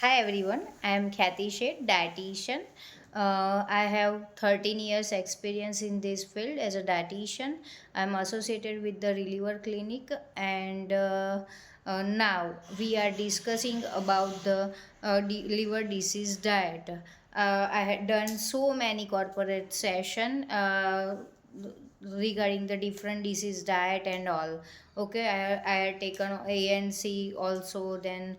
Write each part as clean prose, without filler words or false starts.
Hi everyone, I am Khyati Sheth, dietitian. I have 13 years experience in this field as a dietitian. I am associated with the Reliever Clinic and now we are discussing about the liver disease diet. I had done so many corporate session regarding the different disease diet and all. Okay, I had taken ANC also, then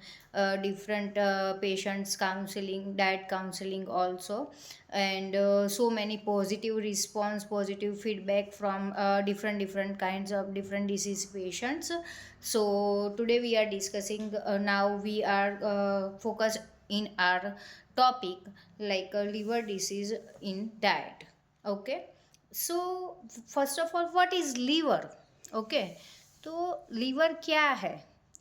different patients counseling, diet counseling also, and so many positive response, positive feedback from different kinds of different disease patients. So today we are discussing, now we are focused in our topic like liver disease in diet. Okay, so first of all, what is liver? Okay, तो liver क्या है?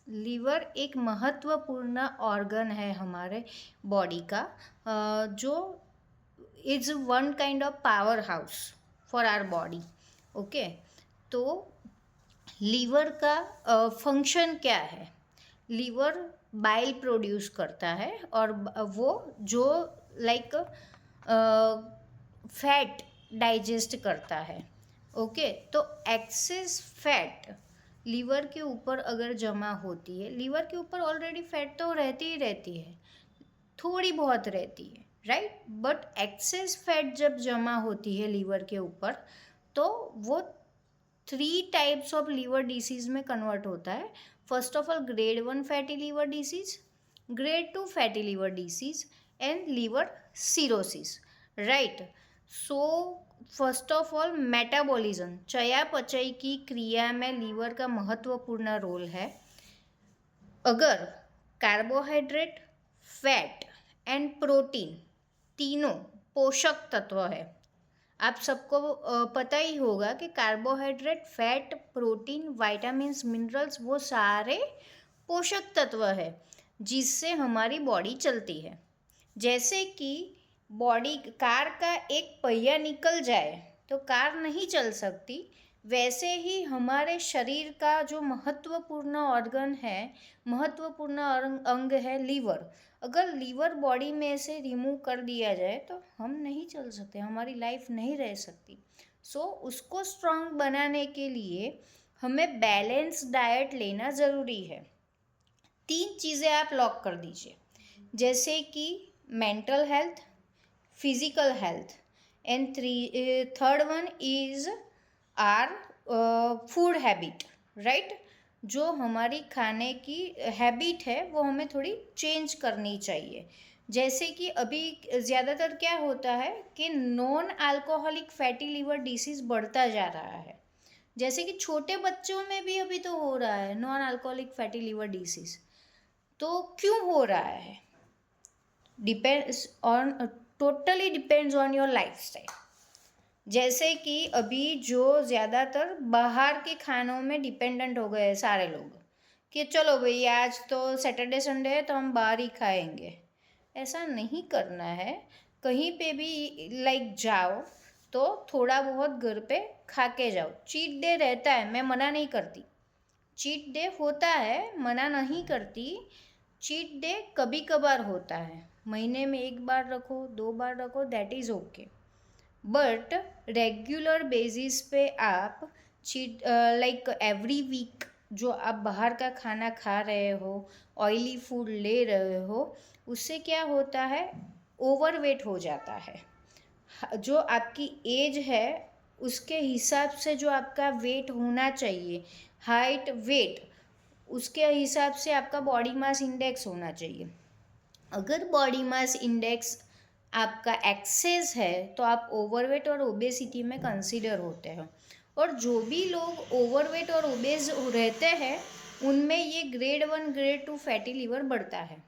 Liver एक महत्वपूर्ण organ है हमारे body का, जो is one kind of power house for our body. Okay, तो लीवर का फंक्शन क्या है? लीवर बाइल प्रोड्यूस करता है और वो जो लाइक फैट डाइजेस्ट करता है। ओके, तो एक्सेस फैट लीवर के ऊपर अगर जमा होती है, लीवर के ऊपर ऑलरेडी फैट तो रहती ही रहती है, थोड़ी बहुत रहती है, राइट। बट एक्सेस फैट जब जमा होती है लीवर के ऊपर, तो वो 3 टाइप्स ऑफ लीवर डिसीज में कन्वर्ट होता है। First of all, grade 1 fatty liver disease, grade 2 fatty liver disease and liver cirrhosis, right. So first of all, metabolism, चयापचय की क्रिया में लीवर का महत्वपूर्ण रोल है। अगर कार्बोहाइड्रेट, फैट एंड प्रोटीन तीनों पोषक तत्व है, आप सबको पता ही होगा कि carbohydrate, fat, protein, vitamins, minerals, वो सारे पोषक तत्व है जिससे हमारी बॉडी चलती है। जैसे कि बॉडी, कार का एक पहिया निकल जाए तो कार नहीं चल सकती, वैसे ही हमारे शरीर का जो महत्वपूर्ण ऑर्गन है, महत्वपूर्ण अंग है लीवर, अगर लीवर बॉडी में से रिमूव कर दिया जाए तो हम नहीं चल सकते, हमारी लाइफ नहीं रह सकती। सो उसको स्ट्रांग बनाने के लिए हमें बैलेंस डाइट लेना ज़रूरी है। 3 चीज़ें आप लॉक कर दीजिए, जैसे कि mental health, physical health and third one is our food habit, right. जो हमारी खाने की हैबिट है वो हमें थोड़ी चेंज करनी चाहिए। जैसे कि अभी ज़्यादातर क्या होता है कि non alcoholic fatty liver disease बढ़ता जा रहा है। जैसे कि छोटे बच्चों में भी अभी तो हो रहा है non alcoholic fatty liver disease. तो क्यों हो रहा है? Depends on, totally depends on your lifestyle. जैसे कि अभी जो ज़्यादातर बाहर के खानों में डिपेंडेंट हो गए हैं सारे लोग, कि चलो भाई आज तो सैटरडे संडे है तो हम बाहर ही खाएंगे। ऐसा नहीं करना है। कहीं पे भी लाइक जाओ तो थोड़ा बहुत घर पे खा के जाओ। चीट डे रहता है, मैं मना नहीं करती, चीट डे होता है, मना नहीं करती। चीट डे कभी कभार होता है, महीने में 1 बार रखो, 2 बार रखो, that is okay. But regular basis पे आप चीट, लाइक एवरी वीक जो आप बाहर का खाना खा रहे हो, ऑयली फूड ले रहे हो, उससे क्या होता है, ओवरवेट हो जाता है। जो आपकी एज है उसके हिसाब से जो आपका वेट होना चाहिए, हाइट वेट, उसके हिसाब से आपका बॉडी मास इंडेक्स होना चाहिए। अगर बॉडी मास इंडेक्स आपका एक्सेस है तो आप ओवरवेट और ओबेसिटी में कंसीडर होते हो। और जो भी लोग ओवरवेट और ओबेज रहते हैं उनमें ये grade 1 grade 2 फैटी लीवर बढ़ता है।